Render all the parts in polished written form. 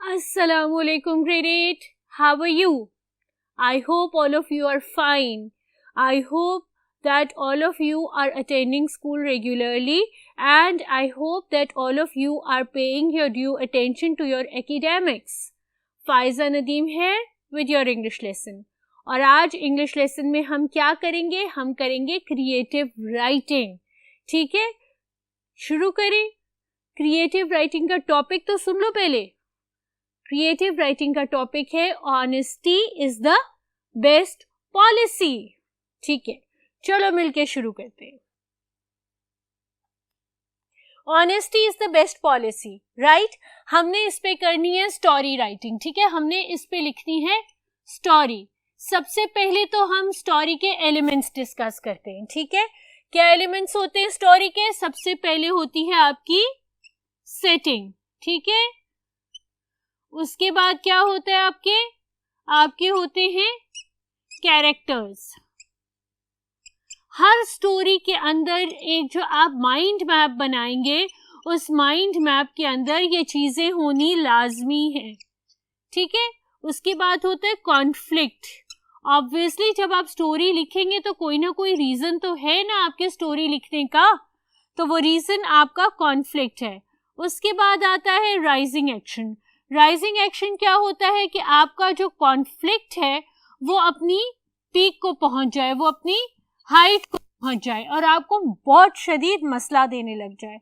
Assalamualaikum grade 8. How are you? I hope all of you are fine. I hope that all of you are attending school regularly, and I hope that all of you are paying your due attention to your academics. Faiza Nadeem here with your English lesson. और आज English lesson में हम क्या करेंगे? हम करेंगे creative writing. ठीक है, शुरू करें. क्रिएटिव राइटिंग का टॉपिक तो सुन लो पहले. क्रिएटिव राइटिंग का टॉपिक है honesty is the best policy. ठीक है, चलो मिलके शुरू करते हैं. Honesty is the best policy, right. हमने इस पे करनी है स्टोरी राइटिंग. ठीक है, हमने इस पे लिखनी है स्टोरी. सबसे पहले तो हम स्टोरी के एलिमेंट्स डिस्कस करते हैं. ठीक है, क्या एलिमेंट्स होते हैं स्टोरी के? सबसे पहले होती है आपकी सेटिंग. ठीक है, उसके बाद क्या होता है आपके होते हैं कैरेक्टर्स. हर स्टोरी के अंदर एक जो आप माइंड मैप बनाएंगे, उस माइंड मैप के अंदर ये चीजें होनी लाजमी है. ठीक है, उसके बाद होता है कॉन्फ्लिक्ट. ऑब्वियसली जब आप स्टोरी लिखेंगे तो कोई ना कोई रीजन तो है ना आपके स्टोरी लिखने का, तो वो रीजन आपका कॉन्फ्लिक्ट है. उसके बाद आता है राइजिंग एक्शन. राइजिंग एक्शन क्या होता है कि आपका जो कॉन्फ्लिक्ट है वो अपनी पीक को पहुंच जाए, वो अपनी हाइट को पहुंच जाए और आपको बहुत शदीद मसला देने लग जाए.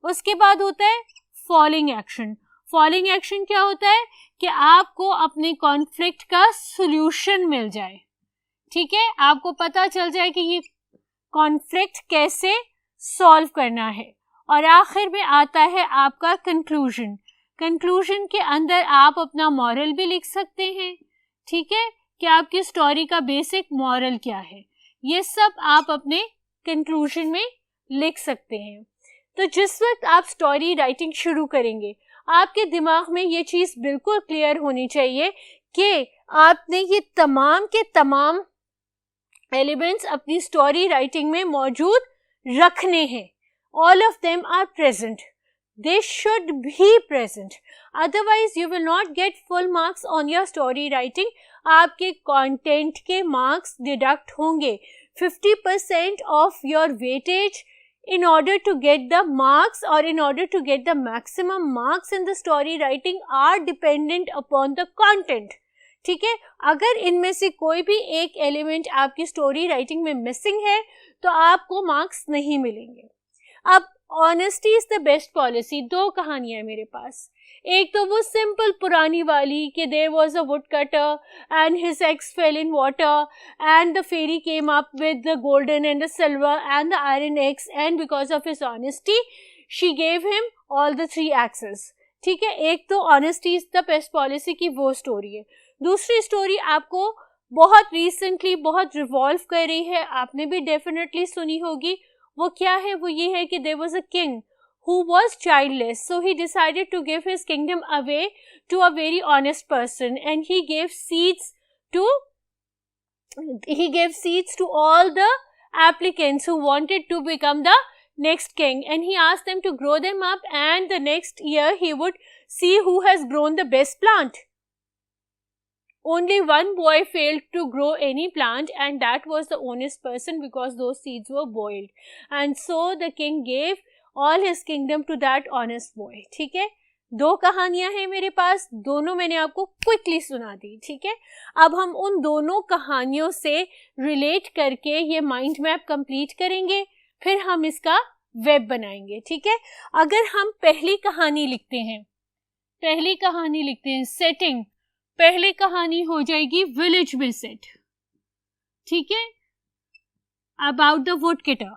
उसके बाद होता है फॉलिंग एक्शन. फॉलिंग एक्शन क्या होता है कि आपको अपने कॉन्फ्लिक्ट का सॉल्यूशन मिल जाए. ठीक है, आपको पता चल जाए कि ये कॉन्फ्लिक्ट कैसे सॉल्व करना है. और आखिर में आता है आपका कंक्लूजन. कंक्लूजन के अंदर आप अपना मॉरल भी लिख सकते हैं. ठीक है, कि आपकी स्टोरी का बेसिक मॉरल क्या है, ये सब आप अपने कंक्लूजन में लिख सकते हैं. तो जिस वक्त आप स्टोरी राइटिंग शुरू करेंगे, आपके दिमाग में ये चीज़ बिल्कुल क्लियर होनी चाहिए कि आपने ये तमाम के तमाम एलिमेंट्स अपनी स्टोरी राइटिंग में मौजूद रखने हैं. All of them are present. They should be present. Otherwise, you will not get full marks on your story writing. आपके content के marks deduct होंगे. 50% of your weightage in order to get the marks or in order to get the maximum marks in the story writing are dependent upon the content. ठीक है, अगर इनमें से कोई भी एक एलिमेंट आपकी स्टोरी राइटिंग में मिसिंग है तो आपको मार्क्स नहीं मिलेंगे. अब honesty is the best policy. दो कहानियां हैं मेरे पास. एक तो वो सिंपल पुरानी वाली कि there was a wood cutter and his axe fell in water and the fairy came up with the golden and the silver and the iron axe and because of his honesty she gave him all the 3 axes. ठीक है, एक तो honesty is the best policy की वो story है. दूसरी story आपको बहुत रिसेंटली बहुत रिवॉल्व कर रही है, आपने भी डेफिनेटली सुनी होगी. वो क्या है? वो ये है कि there was a king who was childless, so he decided to give his kingdom away to a very honest person, and he gave seeds to all the applicants who wanted to become the next king, and he asked them to grow them up, and the next year he would see who has grown the best plant. Only one boy failed to grow any plant, and that was the honest person because those seeds were boiled. And so the king gave all his kingdom to that honest boy. ठीक है, दो कहानियां हैं मेरे पास, दोनों मैंने आपको quickly सुना दी. ठीक है, अब हम उन दोनों कहानियों से रिलेट करके ये माइंड मैप कंप्लीट करेंगे, फिर हम इसका वेब बनाएंगे. ठीक है, अगर हम पहली कहानी लिखते हैं सेटिंग. पहली कहानी हो जाएगी विलेज में सेट. ठीक है, about the wood cutter.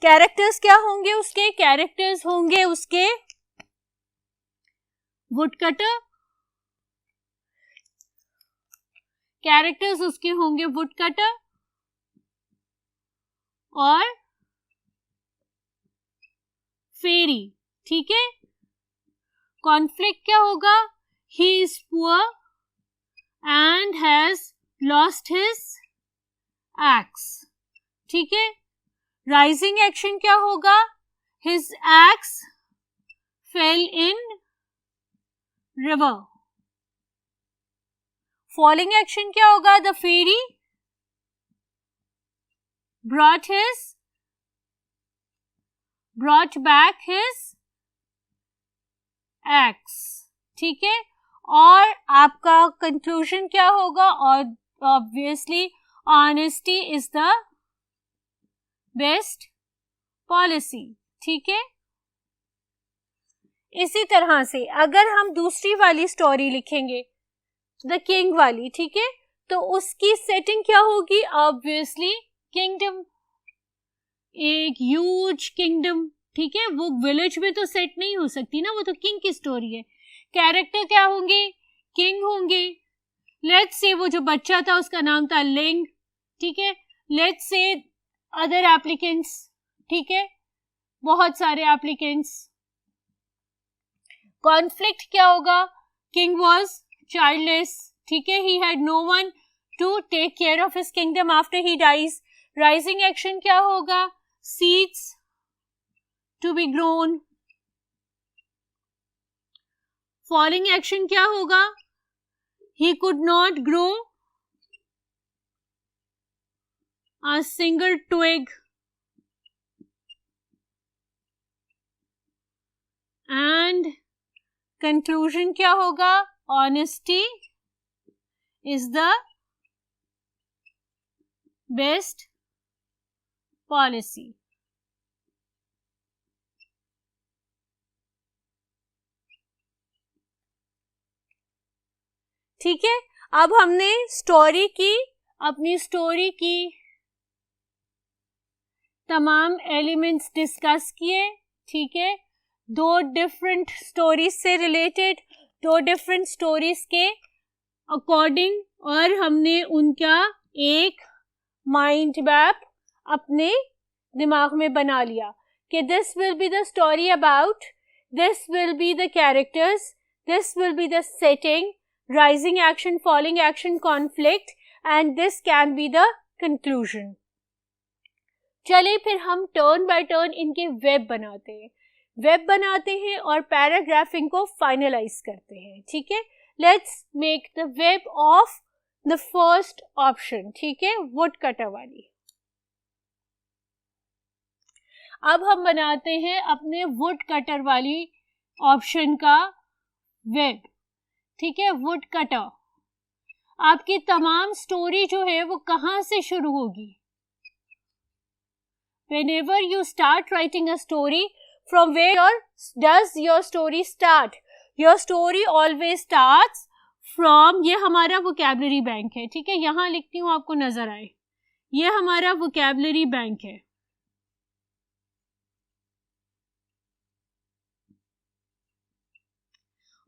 Characters क्या होंगे उसके? कैरेक्टर्स होंगे उसके वुड कटर. कैरेक्टर्स उसके होंगे वुड कटर और फेरी. ठीक है, कॉन्फ्लिक्ट क्या होगा? He is poor and has lost his axe. ठीक है, राइजिंग एक्शन क्या होगा, his axe fell in river. Falling action क्या होगा, the fairy brought back his axe। ठीक है, और आपका कंक्लूजन क्या होगा, और obviously honesty is the best policy. ठीक है, इसी तरह से अगर हम दूसरी वाली स्टोरी लिखेंगे, द किंग वाली, ठीक है, तो उसकी सेटिंग क्या होगी, ऑब्वियसली किंगडम, एक ह्यूज किंगडम। ठीक है, वो विलेज में तो सेट नहीं हो सकती ना, वो तो किंग की स्टोरी है। कैरेक्टर क्या होंगे, किंग होंगे। लेट्स से वो जो बच्चा था उसका नाम था लिंग। ठीक है, लेट्स से अदर एप्लीकेंट्स, ठीक है, बहुत सारे एप्लीकेंट्स। कॉन्फ्लिक्ट क्या होगा, किंग वॉज चाइल्डलेस। ठीक है, he had no one to take care of his kingdom after he dies. Rising action क्या होगा, seeds to be grown। falling action क्या होगा, he could not grow a single twig। and conclusion क्या होगा, honesty is the best policy. ठीक है, अब हमने स्टोरी की, अपनी स्टोरी की तमाम एलिमेंट्स डिस्कस किए। ठीक है, दो डिफरेंट स्टोरीज से रिलेटेड, दो डिफरेंट स्टोरीज के अकॉर्डिंग, और हमने उनका एक माइंड मैप अपने दिमाग में बना लिया कि this will be the story about, this will be the characters, this will be the setting, rising action, falling action, conflict, and this can be the conclusion. चलिए फिर हम टर्न बाय टर्न इनके वेब बनाते हैं और paragraphing को finalise करते हैं। ठीक है, let's make the web of the first option. ठीक है, वुड कटर वाली। अब हम बनाते हैं अपने वुड कटर वाली ऑप्शन का वेब। ठीक है, वुड कटर, आपकी तमाम स्टोरी जो है वो कहां से शुरू होगी, whenever you start writing a story, from where does your story start? Your story always starts from, ये हमारा वोकैबुलरी बैंक है। ठीक है, यहां लिखती हूं आपको नजर आए, ये हमारा वोकैबुलरी बैंक है।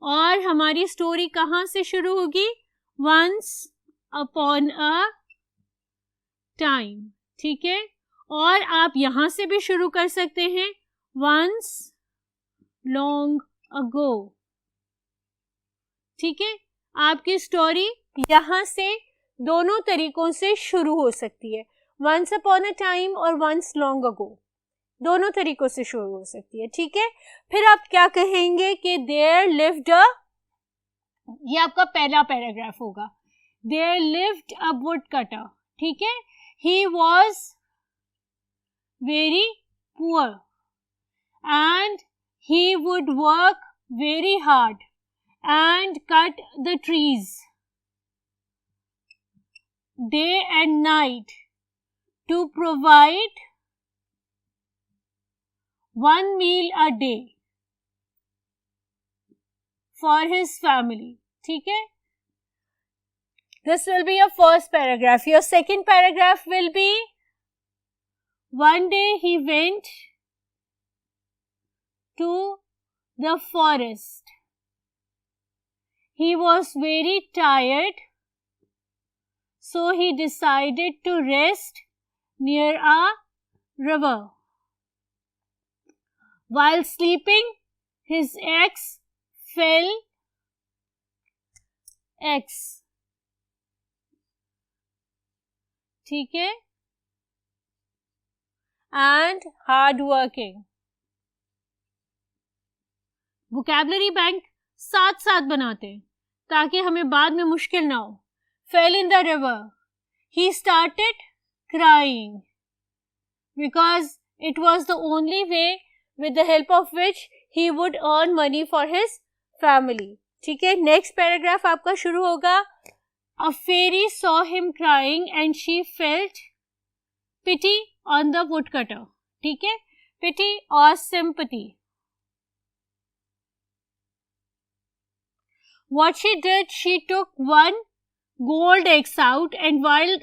और हमारी स्टोरी कहां से शुरू होगी, वंस अपॉन अ टाइम। ठीक है, और आप यहां से भी शुरू कर सकते हैं, वंस लॉन्ग अगो। ठीक है, आपकी स्टोरी यहां से दोनों तरीकों से शुरू हो सकती है, वंस अपॉन अ टाइम और वंस लॉन्ग अगो, दोनों तरीकों से शुरू हो सकती है। ठीक है, फिर आप क्या कहेंगे कि देयर लिव्ड अ, ये आपका पहला पैराग्राफ होगा, there lived a wood cutter. ठीक है, he was very poor and he would work very hard and cut the trees day and night to provide one meal a day for his family. ठीक है, this will be your first paragraph. Your second paragraph will be, one day he went to the forest. He was very tired, so he decided to rest near a river. While sleeping, his axe fell. ठीक है, and hardworking. Vocabulary bank साथ साथ बनाते हैं ताकि हमें बाद में मुश्किल ना हो. Fell in the river. He started crying because it was the only way with the help of which he would earn money for his family. ठीक है, नेक्स्ट पैराग्राफ आपका शुरू होगा. A fairy saw him crying and she felt pity on the woodcutter. ठीक है, pity or sympathy. What she did, she took one gold egg out and while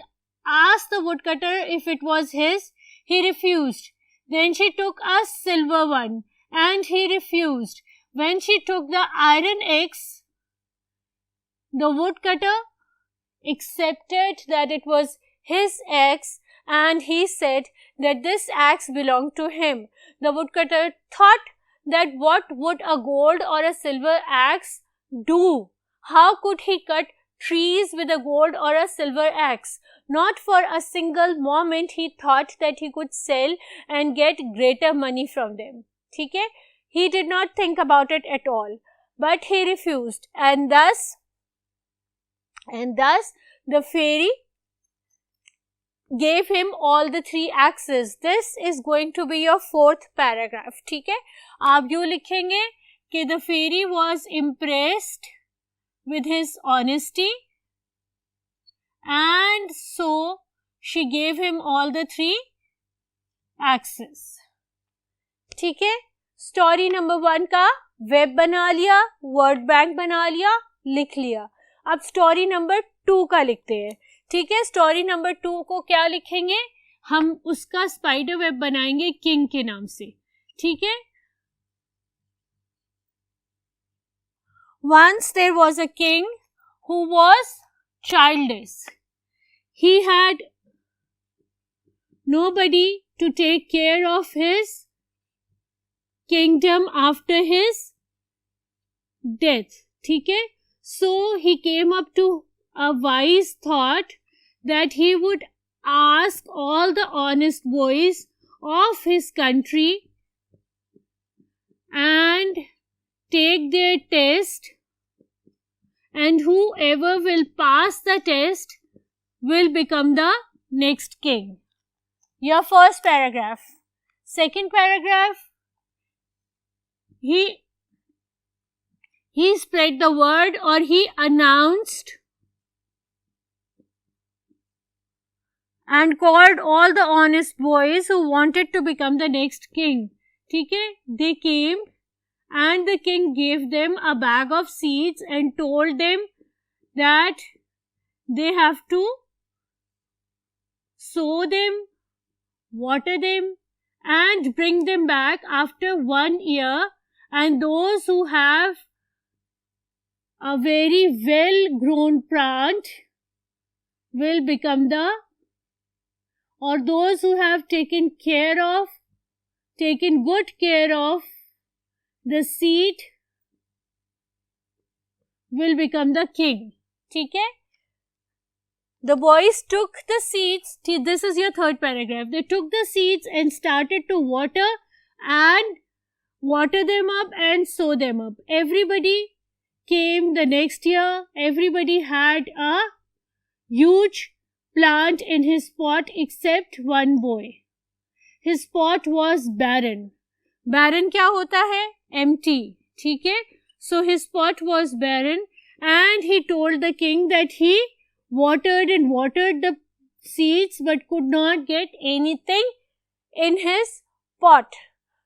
asked the woodcutter if it was his, he refused. Then she took a silver one and he refused. When she took the iron eggs, the woodcutter accepted that it was his axe and he said that this axe belonged to him. The woodcutter thought that what would a gold or a silver axe do? How could he cut trees with a gold or a silver axe? Not for a single moment he thought that he could sell and get greater money from them. ठीक है? He did not think about it at all, but he refused, and thus the fairy gave him all the 3 axes. This is going to be your 4th paragraph. ठीक है? आप यूँ लिखेंगे कि the fairy was impressed with his honesty and so she gave him all the 3 axes. ठीक है? Story number 1 का web बना लिया, वर्ड बैंक बना लिया, लिख लिया. अब स्टोरी नंबर 2 का लिखते हैं. ठीक है, स्टोरी नंबर 2 को क्या लिखेंगे? हम उसका स्पाइडर वेब बनाएंगे किंग के नाम से. ठीक है. Once there was a king who was childless. He had nobody to take care of his kingdom after his death. ठीक है. So he came up to a wise thought that he would ask all the honest boys of his country and take their test, and whoever will pass the test will become the next king. Your first paragraph. Second paragraph, he spread the word, or he announced and called all the honest boys who wanted to become the next king. ठीक है. They came and the king gave them a bag of seeds and told them that they have to sow them, water them and bring them back after 1 year, and those who have a very well grown plant will become or those who have taken good care of the seed will become the king. ठीक है. The boys took the seeds. This is your third paragraph. They took the seeds and started to water them up and sow them up. Everybody came the next year. Everybody had a huge plant in his pot except one boy. His pot was barren. Barren क्या होता है? Empty. ठीक है. So his pot was barren, and he told the king that he watered the seeds but could not get anything in his pot.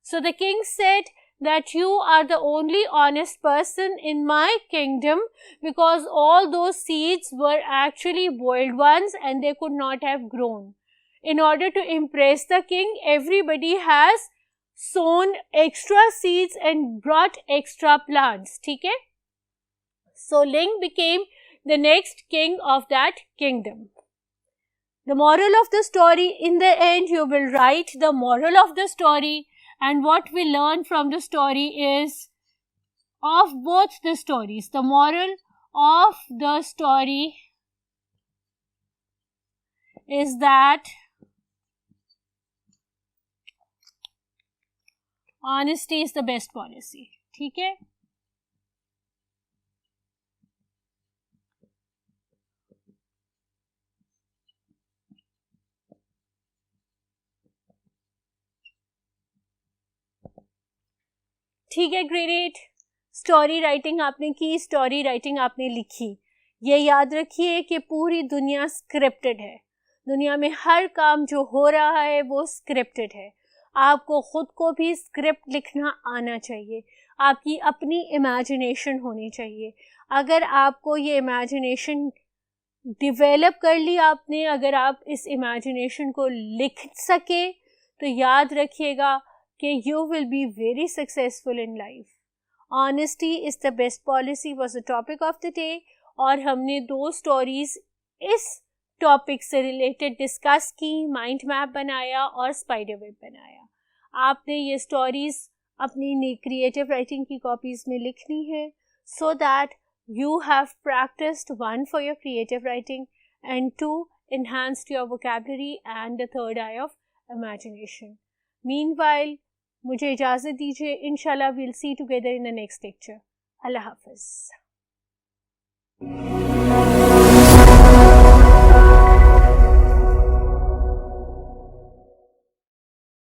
So the king said that you are the only honest person in my kingdom, because all those seeds were actually boiled ones and they could not have grown. In order to impress the king, everybody has sown extra seeds and brought extra plants. ठीक है. So Ling became the next king of that kingdom. The moral of the story, in the end you will write the moral of the story, and what we learn from the story is of both the stories. The moral of the story is that honesty is the best policy. ठीक है. ठीक है, great. Story writing आपने की, story writing आपने लिखी. ये याद रखिए कि पूरी दुनिया स्क्रिप्टेड है. दुनिया में हर काम जो हो रहा है वो स्क्रिप्टेड है. आपको खुद को भी स्क्रिप्ट लिखना आना चाहिए. आपकी अपनी इमेजिनेशन होनी चाहिए. अगर आपको ये इमेजिनेशन डेवलप कर ली आपने, अगर आप इस इमेजिनेशन को लिख सके, तो याद रखिएगा कि you will be very successful in life. Honesty is the best policy was the topic of the day. और हमने 2 स्टोरीज इस टॉपिक से रिलेटेड डिस्कस की, माइंड मैप बनाया और स्पाइडर वेब बनाया. आपने ये स्टोरीज अपनी क्रिएटिव राइटिंग की कॉपीज में लिखनी है, so that you have practiced 1 for your creative writing and 2 enhanced your vocabulary and the 3rd eye of imagination. Meanwhile, मुझे इजाज़त दीजिए. इंशाल्लाह we'll see together in the next lecture. अल्लाह हाफ़िज़.